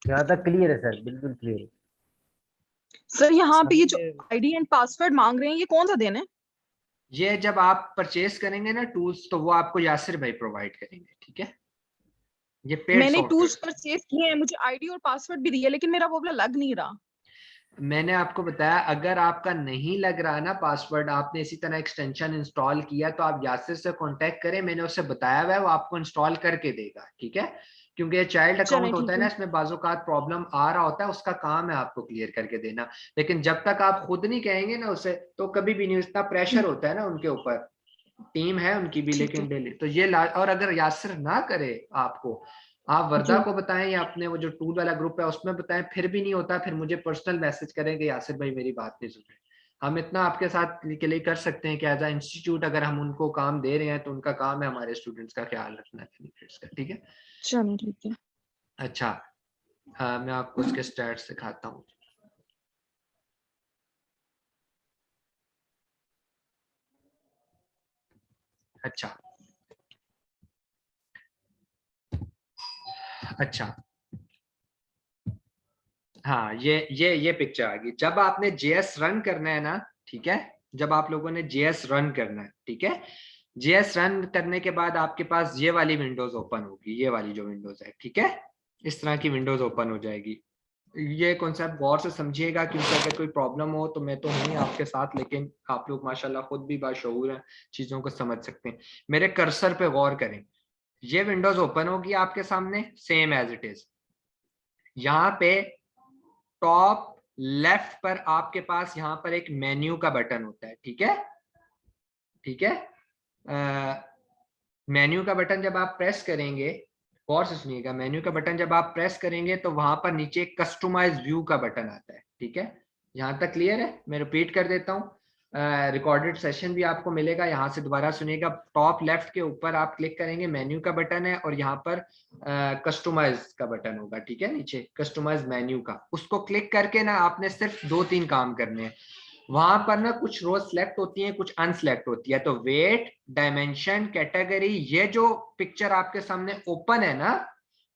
यहाँ तक क्लियर है सर, बिल्कुल क्लियर है।
सर यहाँ पे ये जो आईडी एंड पासवर्ड मांग रहे हैं ये कौन सा देना है?
ये जब आप परचेज करेंगे ना टूल्स, तो वो आपको यासिर भाई प्रोवाइड करेंगे। ठीक है, ये पेड
मैंने
सॉफ्टवेयर।
टूल्स परचेज किए हैं, मुझे आईडी और पासवर्ड भी दिया, लेकिन मेरा वो वाला लग नहीं रहा।
मैंने आपको बताया, अगर आपका नहीं लग रहा ना पासवर्ड, आपने इसी तरह एक्सटेंशन इंस्टॉल किया, तो आप यासिर से कांटेक्ट करें, मैंने उससे बताया हुआ है, वो आपको इंस्टॉल करके देगा। ठीक है, क्योंकि ये चाइल्ड अकाउंट होता है ना, इसमें बाज़-औक़ात प्रॉब्लम आ रहा होता है, उसका काम है आपको क्लियर करके देना। लेकिन जब तक आप खुद नहीं कहेंगे ना उसे, तो कभी भी नहीं, इतना प्रेशर होता है ना उनके ऊपर, टीम है उनकी भी, लेकिन डेली तो ये और अगर यासिर ना करे आपको, आप वर्दा को बताएं या अपने वो जो टूल वाला ग्रुप है उसमें बताएं, फिर भी नहीं होता, फिर मुझे पर्सनल मैसेज करें कि यासिर भाई मेरी बात नहीं सुन रहे। हम इतना आपके साथ के लिए कर सकते हैं कि एज अ इंस्टीट्यूट अगर हम उनको काम दे रहे हैं तो उनका काम है हमारे स्टूडेंट्स का ख्याल रखना का। ठीक है,
चलो ठीक है।
अच्छा, मैं आपको उसके स्टैट्स दिखाता हूँ। अच्छा अच्छा, हाँ, ये पिक्चर आ गई जब आपने जेएस रन करना है ना। ठीक है, जब आप लोगों ने जेएस रन करना है, ठीक है, जेएस रन करने के बाद आपके पास ये वाली विंडोज ओपन होगी, ये वाली जो विंडोज है। ठीक है, इस तरह की विंडोज ओपन हो जाएगी। ये कॉन्सेप्ट गौर से समझिएगा, क्योंकि अगर कोई प्रॉब्लम हो तो मैं तो हूँ आपके साथ, लेकिन आप लोग माशाल्लाह खुद भी बाशऊर हैं, चीजों को समझ सकते हैं। मेरे कर्सर पे गौर करें, ये विंडोज ओपन होगी आपके सामने सेम एज इट इज। यहाँ पे टॉप लेफ्ट पर आपके पास यहाँ पर एक मेन्यू का बटन होता है। ठीक है, ठीक है, मेन्यू का बटन जब आप प्रेस करेंगे, गौर से सुनिएगा, मेन्यू का बटन जब आप प्रेस करेंगे तो वहां पर नीचे एक कस्टमाइज व्यू का बटन आता है। ठीक है, यहाँ तक क्लियर है? मैं रिपीट कर देता हूँ, रिकॉर्डेड सेशन भी आपको मिलेगा, यहाँ से दोबारा सुनिएगा। टॉप लेफ्ट के ऊपर आप क्लिक करेंगे, मेन्यू का बटन है, और यहाँ पर कस्टमाइज का बटन होगा। ठीक है, नीचे कस्टमाइज मेन्यू का, उसको क्लिक करके ना आपने सिर्फ 2-3 काम करने हैं। वहां पर ना कुछ रोज सिलेक्ट होती हैं, कुछ अनसिलेक्ट होती है। तो वेट, डायमेंशन, कैटेगरी, ये जो पिक्चर आपके सामने ओपन है ना,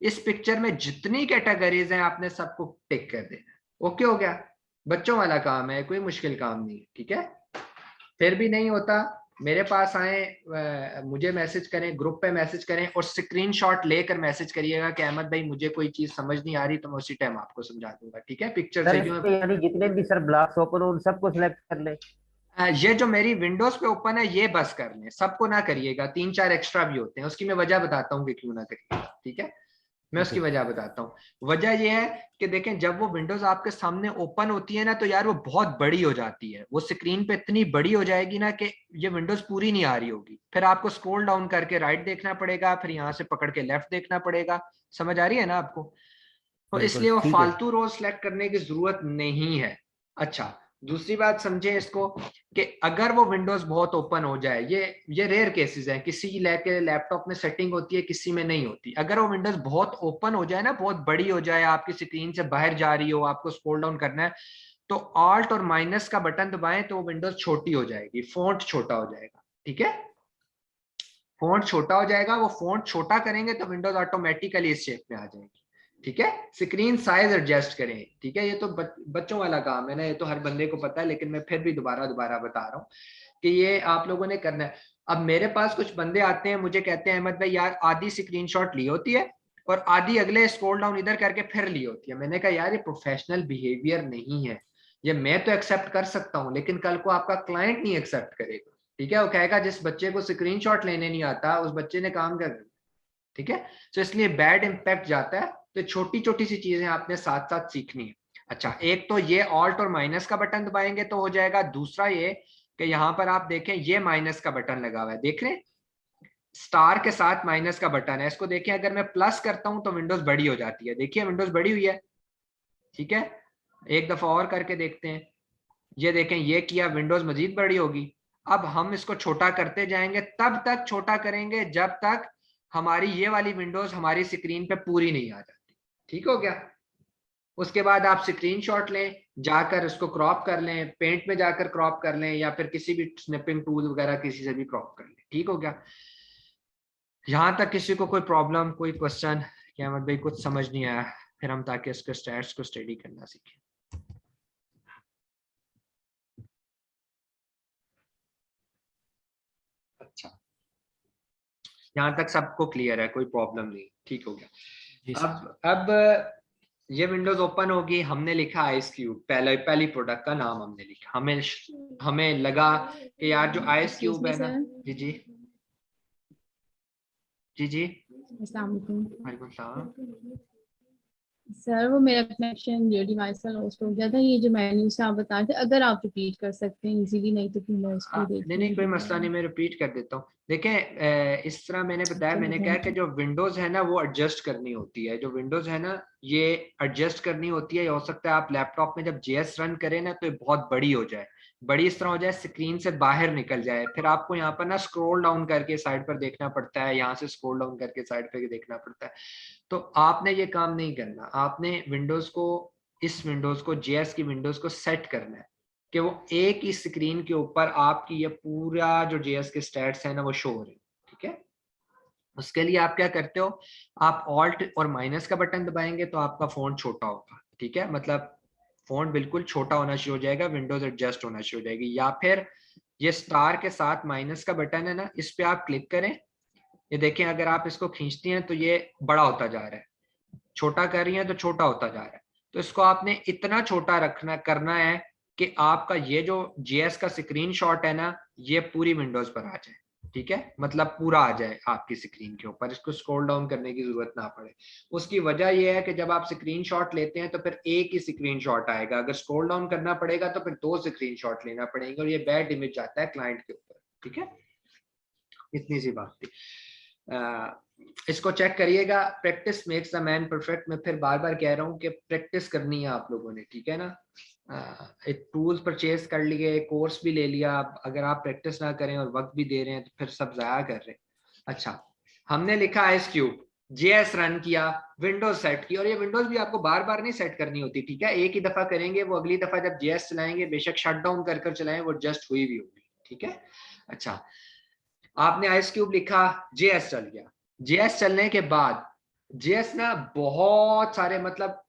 इस पिक्चर में जितनी कैटेगरीज हैं आपने सबको टिक कर देना। ओके हो गया? बच्चों वाला काम है, कोई मुश्किल काम नहीं है, ठीक है? फिर भी नहीं होता, मेरे पास आए, मुझे मैसेज करें, ग्रुप पे मैसेज करें और स्क्रीनशॉट लेकर मैसेज करिएगा कि अहमद भाई मुझे कोई चीज समझ नहीं आ रही, तो मैं उसी टाइम आपको समझा दूंगा, ठीक है? पिक्चर
सर
से
इसमें यानी जितने भी सर ब्लॉक्स ओपन हो उन सबको सिलेक्ट कर ले।
ये जो मेरी विंडोज पे ओपन है ये बस कर लें, सबको ना करिएगा, 3-4 एक्स्ट्रा भी होते हैं, उसकी मैं वजह बताता हूँ कि क्यों ना करिएगा, ठीक है? मैं उसकी वजह बताता हूँ। वजह यह है कि देखें, जब वो विंडोज आपके सामने ओपन होती है ना, तो यार वो बहुत बड़ी हो जाती है, वो स्क्रीन पे इतनी बड़ी हो जाएगी ना कि ये विंडोज पूरी नहीं आ रही होगी, फिर आपको स्क्रॉल डाउन करके राइट देखना पड़ेगा, फिर यहाँ से पकड़ के लेफ्ट देखना पड़ेगा। समझ आ रही है ना आपको? तो
बिल्कुल
इसलिए वो
ठीक है।
फालतू रोज सेलेक्ट करने की जरूरत नहीं है। अच्छा, दूसरी बात समझें इसको, कि अगर वो विंडोज बहुत ओपन हो जाए, ये रेयर केसेस हैं, किसी लेके लैपटॉप में सेटिंग होती है, किसी में नहीं होती। अगर वो विंडोज बहुत ओपन हो जाए ना, बहुत बड़ी हो जाए, आपकी स्क्रीन से बाहर जा रही हो, आपको स्क्रॉल डाउन करना है, तो ऑल्ट और माइनस का बटन दबाएं तो वो विंडोज छोटी हो जाएगी, फोंट छोटा हो जाएगा, ठीक है? फोंट छोटा हो जाएगा, वो फोंट छोटा करेंगे तो विंडोज ऑटोमेटिकली इस शेप में आ जाएगी, ठीक है? स्क्रीन साइज एडजस्ट करें, ठीक है? ये तो बच्चों वाला काम है ना, ये तो हर बंदे को पता है, लेकिन मैं फिर भी दोबारा बता रहा हूँ कि ये आप लोगों ने करना है। अब मेरे पास कुछ बंदे आते हैं, मुझे कहते हैं अहमद भाई यार आधी स्क्रीनशॉट ली होती है और आधी अगले स्क्रॉल डाउन इधर करके फिर ली होती है। मैंने कहा यार ये प्रोफेशनल बिहेवियर नहीं है, ये मैं तो एक्सेप्ट कर सकता हूँ, लेकिन कल को आपका क्लाइंट नहीं एक्सेप्ट करेगा, ठीक है? वो कहेगा जिस बच्चे को स्क्रीनशॉट लेने नहीं आता उस बच्चे ने काम कर, ठीक है? तो इसलिए बैड इंपैक्ट जाता है। तो छोटी छोटी सी चीजें आपने साथ साथ सीखनी है। अच्छा, एक तो ये ऑल्ट और माइनस का बटन दबाएंगे तो हो जाएगा। दूसरा ये कि यहाँ पर आप देखें ये माइनस का बटन लगा हुआ है, देख रहे हैं? स्टार के साथ माइनस का बटन है, इसको देखें, अगर मैं प्लस करता हूं तो विंडोज बड़ी हो जाती है, देखिए विंडोज बड़ी हुई है, ठीक है? एक दफा और करके देखते हैं, ये देखें, ये किया, विंडोज मजीद बड़ी होगी। अब हम इसको छोटा करते जाएंगे, तब तक छोटा करेंगे जब तक हमारी ये वाली विंडोज हमारी स्क्रीन पे पूरी नहीं आ जाती, ठीक हो गया? उसके बाद आप स्क्रीनशॉट लें, जाकर इसको क्रॉप कर लें, पेंट में जाकर क्रॉप कर लें, या फिर किसी भी स्निपिंग टूल वगैरह किसी से भी क्रॉप कर लें, ठीक हो गया? यहाँ तक किसी को कोई प्रॉब्लम, कोई क्वेश्चन कि अहमद भाई कुछ समझ नहीं आया? फिर हम ताकि इसके स्टैट्स को स्टडी करना सीखें। अच्छा, यहाँ तक सबको क्लियर है, कोई प्रॉब्लम नहीं, ठीक हो गया? अब ये विंडोज ओपन होगी, हमने लिखा आइस क्यूब, पहली प्रोडक्ट का नाम हमने लिखा, हमें लगा कि यार जो आइस क्यूब है ना, जी जी जी जी,
अस्सलाम वालेकुम
वालेकुम सलाम।
सर, वो मेरा कनेक्शन जो डिवाइस का लॉस्ट हो गया था। ये जो मेन्यू से आप बता रहे थे, अगर आप रिपीट कर सकते हैं इजीली, नहीं तो फिर मैं उसको देख
नहीं कोई मसला नहीं, मैं रिपीट कर देता हूँ। देखें, इस तरह मैंने बताया, मैंने कहा कि जो विंडोज है ना वो एडजस्ट करनी होती है, जो विंडोज है ना ये एडजस्ट करनी होती है। हो सकता है आप लैपटॉप में जब जेएस रन करें ना तो ये बहुत बड़ी हो जाए, बड़ी इस तरह हो जाए स्क्रीन से बाहर निकल जाए, फिर आपको यहाँ पर ना स्क्रॉल डाउन करके साइड पर देखना पड़ता है, यहाँ से स्क्रॉल डाउन करके साइड पर देखना पड़ता है। तो आपने ये काम नहीं करना, आपने विंडोज को, इस विंडोज को, जेएस की विंडोज को सेट करना है कि वो एक ही स्क्रीन के ऊपर आपकी ये पूरा जो जेएस के स्टैट्स है ना वो शो हो रहे, ठीक है? उसके लिए आप क्या करते हो, आप ऑल्ट और माइनस का बटन दबाएंगे तो आपका फोन छोटा होगा, ठीक है? मतलब फोन बिल्कुल छोटा होना शुरू हो जाएगा, विंडोज एडजस्ट होना शुरू हो जाएगी। या फिर ये स्टार के साथ माइनस का बटन है ना, इस पे आप क्लिक करें, ये देखें, अगर आप इसको खींचती हैं तो ये बड़ा होता जा रहा है, छोटा कर रही हैं तो छोटा होता जा रहा है। तो इसको आपने इतना छोटा करना है कि आपका ये जो जीएस का स्क्रीनशॉट है ना ये पूरी विंडोज पर आ जाए, ठीक है? मतलब पूरा आ जाए आपकी स्क्रीन के ऊपर, इसको स्क्रॉल डाउन करने की जरूरत ना पड़े। उसकी वजह यह है कि जब आप स्क्रीनशॉट लेते हैं तो फिर एक ही स्क्रीनशॉट आएगा, अगर स्क्रॉल डाउन करना पड़ेगा तो फिर 2 स्क्रीनशॉट लेना पड़ेगा और ये बैड इमेज आता है क्लाइंट के ऊपर, ठीक है? इतनी सी बात थी। इसको चेक करिएगा, practice makes the man perfect. मैं फिर बार बार कह रहा हूँ कि प्रैक्टिस करनी है आप लोगों ने, ठीक है ना? एक टूल्स परचेज कर लिए, कोर्स भी ले लिया, अगर आप प्रैक्टिस ना करें और वक्त भी दे रहे हैं तो फिर सब जाया कर रहे हैं। अच्छा, हमने लिखा आइस क्यूब, JS रन किया, विंडोज सेट की, और ये विंडोज भी आपको बार बार नहीं सेट करनी होती, ठीक है, एक ही दफा करेंगे, वो अगली दफा जब JS चलाएंगे बेशक शट डाउन कर कर चलाएं, वो जस्ट हुई भी होगी, ठीक है। अच्छा, आपने आइस क्यूब लिखा, JS चल गया, JS चलने के बाद JS ना बहुत सारे, मतलब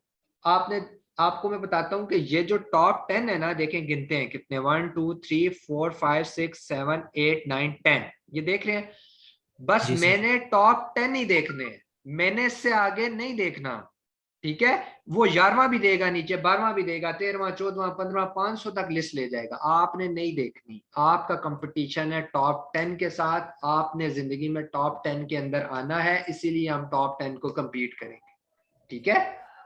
आपको मैं बताता हूं कि ये जो टॉप 10 है ना, देखें गिनते हैं कितने, 1 2 3 4 5 6 7 8 9 10, ये देख रहे हैं, बस
जी सर।
मैंने टॉप 10 ही देखने हैं, मैंने इससे आगे नहीं देखना, ठीक है। वो 11वां भी देगा नीचे, 12वां भी देगा, 13वां 14वां 15वां 500 तक लिस्ट ले जाएगा, आपने नहीं देखनी। आपका कंपटीशन है टॉप 10 के साथ, आपने जिंदगी में टॉप 10 के अंदर आना है, इसीलिए हम टॉप 10 को compete करेंगे, ठीक है।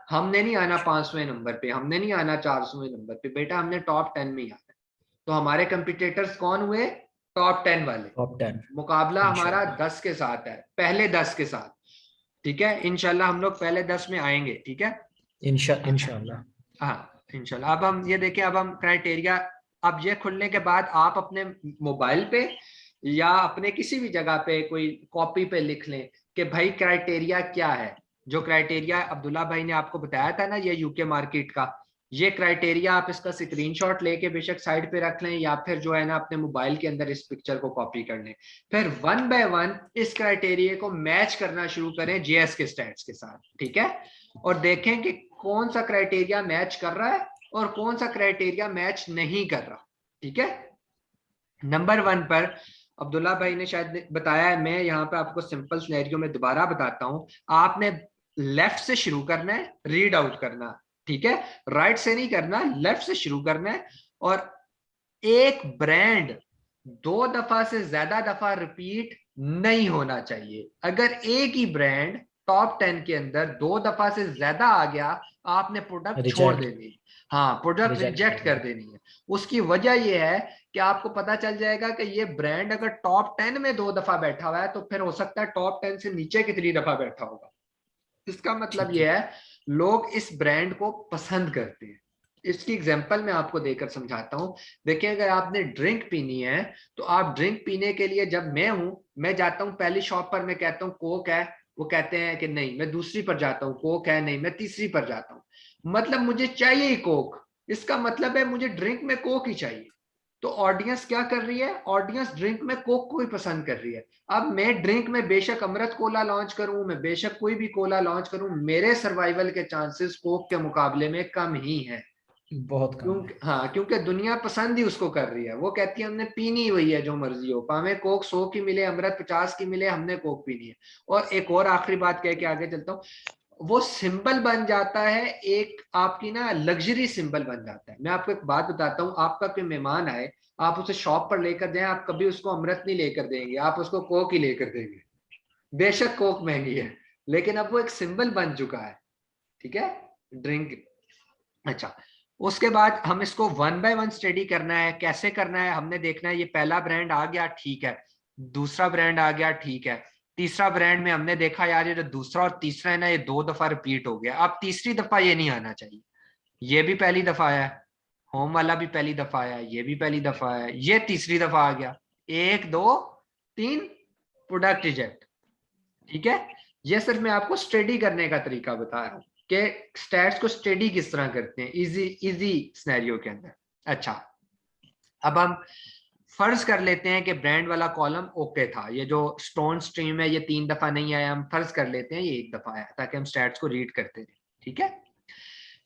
हमने नहीं आना 500वें नंबर पे, हमने नहीं आना 400वें नंबर पे, बेटा हमने टॉप 10 में ही आना है। तो हमारे कंपिटिटर्स कौन हुए? टॉप 10 वाले।
टॉप 10
मुकाबला हमारा 10 के साथ है, पहले 10 के साथ, ठीक है। इंशाल्लाह हम लोग पहले 10 में आएंगे, ठीक है,
इंशाल्लाह।
हाँ इंशाल्लाह। अब हम ये देखें, अब हम क्राइटेरिया, अब ये खुलने के बाद आप अपने मोबाइल पे या अपने किसी भी जगह पे कोई कॉपी पे लिख लें कि भाई क्राइटेरिया क्या है। जो क्राइटेरिया अब्दुल्ला भाई ने आपको बताया था ना, ये यूके मार्केट का, ये क्राइटेरिया आप इसका स्क्रीनशॉट लेके बेशक साइड पे रख लें, या फिर जो है ना अपने मोबाइल के अंदर इस पिक्चर को कॉपी कर लें, फिर 1 बाय 1 इस क्राइटेरिया को मैच करना शुरू करें JS के स्टैट्स के साथ, ठीक है, और देखें कि कौन सा क्राइटेरिया मैच कर रहा है और कौन सा क्राइटेरिया मैच नहीं कर रहा, ठीक है। नंबर 1 पर अब्दुल्ला भाई ने शायद बताया है, मैं यहाँ पे आपको सिंपल सिनेरियो में दोबारा बताता हूँ। आपने लेफ्ट से शुरू करना है, रीड आउट करना, ठीक है, राइट से नहीं करना, लेफ्ट से शुरू करना है, और एक ब्रांड 2 दफा से ज्यादा दफा रिपीट नहीं होना चाहिए। अगर एक ही ब्रांड टॉप 10 के अंदर 2 दफा से ज्यादा आ गया, आपने प्रोडक्ट छोड़ देनी है, हाँ प्रोडक्ट रिजेक्ट कर देनी है। उसकी वजह यह है कि आपको पता चल जाएगा कि ये ब्रांड अगर टॉप 10 में 2 दफा बैठा हुआ है, तो फिर हो सकता है टॉप 10 से नीचे कितनी दफा बैठा होगा। इसका मतलब यह है लोग इस ब्रांड को पसंद करते हैं। इसकी एग्जांपल मैं आपको देकर समझाता हूं। देखिए, अगर आपने ड्रिंक पीनी है, तो आप ड्रिंक पीने के लिए, जब मैं जाता हूं पहली शॉप पर, मैं कहता हूं कोक है, वो कहते हैं कि नहीं, मैं दूसरी पर जाता हूं, कोक है नहीं, मैं तीसरी पर जाता हूं, मतलब मुझे चाहिए ही कोक। इसका मतलब है मुझे ड्रिंक में कोक ही चाहिए। तो ऑडियंस क्या कर रही है? ऑडियंस ड्रिंक में कोक को ही पसंद कर रही है। अब मैं ड्रिंक में बेशक अमृत कोला लॉन्च करूं, मैं बेशक कोई भी कोला लॉन्च करूं, मेरे सर्वाइवल के चांसेस कोक के मुकाबले में कम ही हैं,
बहुत कम है।
हाँ, क्योंकि दुनिया पसंद ही उसको कर रही है। वो कहती है हमने पीनी हुई है जो मर्जी हो, हमें कोक 100 की मिले, अमृत 50 की मिले, हमने कोक पीनी है। और एक और आखिरी बात कह के आगे चलता हूँ, वो सिंबल बन जाता है, एक आपकी ना लग्जरी सिंबल बन जाता है। मैं आपको एक बात बताता हूँ, आपका कोई मेहमान आए, आप उसे शॉप पर लेकर जाएं, आप कभी उसको अमृत नहीं लेकर देंगे, आप उसको कोक ही लेकर देंगे। बेशक कोक महंगी है, लेकिन अब वो एक सिंबल बन चुका है, ठीक है, ड्रिंक। अच्छा, उसके बाद हम इसको 1 बाय 1 स्टडी करना है। कैसे करना है? हमने देखना है ये पहला ब्रांड आ गया, ठीक है, दूसरा ब्रांड आ गया, ठीक है, तीसरा ब्रांड में हमने देखा यार ये जो दूसरा और तीसरा है ना, ये 2 दफा रिपीट हो गया, अब तीसरी दफा ये नहीं आना चाहिए। ये भी पहली दफा आया, होम वाला भी पहली दफा आया, ये भी पहली दफा आया, ये तीसरी दफा आ गया, 1 2 3 प्रोडक्ट रिजेक्ट, ठीक है। ये सिर्फ मैं आपको स्टडी करने का तरीका बता रहा हूँ कि स्टैट्स को स्टडी किस तरह करते हैं इजी सिनेरियो के अंदर। अच्छा, अब हम फर्ज कर लेते हैं कि ब्रांड वाला कॉलम ओके था, ये जो स्टोन स्ट्रीम है ये 3 दफा नहीं आया, हम फर्ज कर लेते हैं ये 1 दफा आया, ताकि हम स्टैट्स को रीड करते रहे, ठीक है।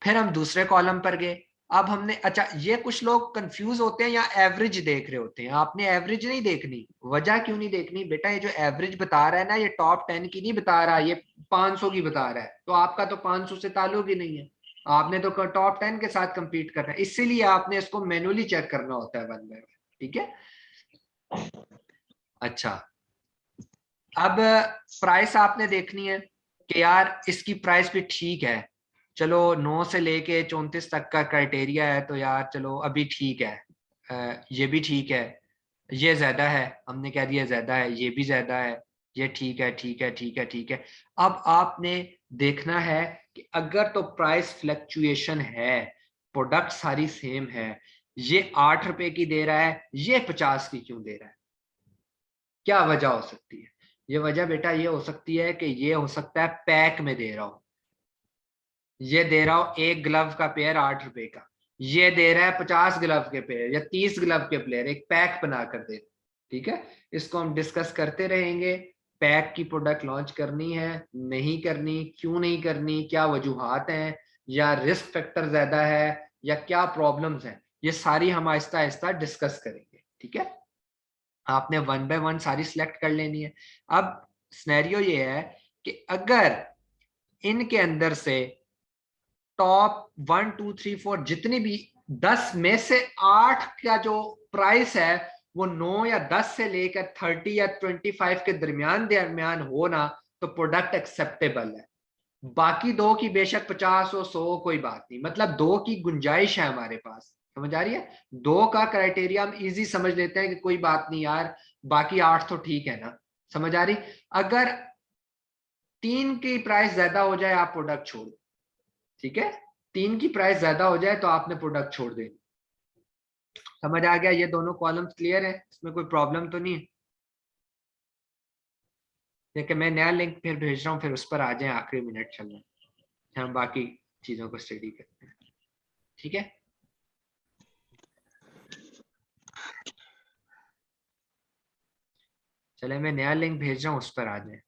फिर हम दूसरे कॉलम पर गए। अब हमने, अच्छा ये कुछ लोग कंफ्यूज होते हैं या एवरेज देख रहे होते हैं, आपने एवरेज नहीं देखनी। वजह क्यों नहीं देखनी बेटा? ये जो एवरेज बता रहा है ना, ये टॉप 10 की नहीं बता रहा, ये 500 की बता रहा है, तो आपका तो 500 से ताल्लुक ही नहीं है, आपने तो टॉप 10 के साथ कंपीट करना है, इसीलिए आपने इसको मैनुअली चेक करना होता है 1 बाय 1, ठीक है। अच्छा, अब प्राइस आपने देखनी है कि यार इसकी प्राइस भी ठीक है, चलो 9 से लेके 34 तक का क्राइटेरिया है, तो यार चलो अभी ठीक है, ये भी ठीक है, ये ज्यादा है, हमने कह दिया ज्यादा है, ये भी ज्यादा है, ये ठीक है, ठीक है, ठीक है, ठीक है। अब आपने देखना है कि अगर तो प्राइस फ्लक्चुएशन है, प्रोडक्ट सारी सेम है, ये 8 रुपए की दे रहा है, ये 50 की क्यों दे रहा है? क्या वजह हो सकती है? ये वजह बेटा ये हो सकती है कि ये हो सकता है पैक में दे रहा हूं, ये दे रहा हूं 1 ग्लव का पेयर 8 रुपए का, ये दे रहा है 50 ग्लव के पेयर या 30 ग्लव के प्लेयर, एक पैक बना कर दे। ठीक है, इसको हम डिस्कस करते रहेंगे। पैक की प्रोडक्ट लॉन्च करनी है, नहीं करनी, क्यों नहीं करनी, क्या वजूहात हैं, या रिस्क फैक्टर ज्यादा है, या क्या प्रॉब्लम्स हैं, ये सारी हम आहिस्ता आहिस्ता डिस्कस करेंगे। ठीक है, आपने 1 बाय 1 सारी सिलेक्ट कर लेनी है। अब सिनेरियो ये है कि अगर इनके अंदर से टॉप 1 2 3 4 जितनी भी 10 में से 8 का जो प्राइस है वो 9 या 10 से लेकर 30 या 25 के दरमियान हो ना, तो प्रोडक्ट एक्सेप्टेबल है। बाकी 2 की बेशक 50 हो 100, कोई बात नहीं, मतलब 2 की गुंजाइश है हमारे पास। समझ आ रही है? 2 का क्राइटेरिया हम इजी समझ लेते हैं कि कोई बात नहीं यार, बाकी 8 तो ठीक है ना। समझ आ रही? अगर 3 की प्राइस ज्यादा हो जाए आप प्रोडक्ट छोड़ दो। ठीक है, 3 की प्राइस ज्यादा हो जाए तो आपने प्रोडक्ट छोड़ देनी। समझ आ गया? ये दोनों कॉलम्स क्लियर है, इसमें कोई प्रॉब्लम तो नहीं है? देखिए मैं नया लिंक फिर भेज रहा हूँ, फिर उस पर आ जाए, आखिरी मिनट चल रहा है, हम बाकी चीजों को स्टडी करते हैं। ठीक है, चले मैं नया लिंक भेज रहा हूँ, उस पर आ जाए।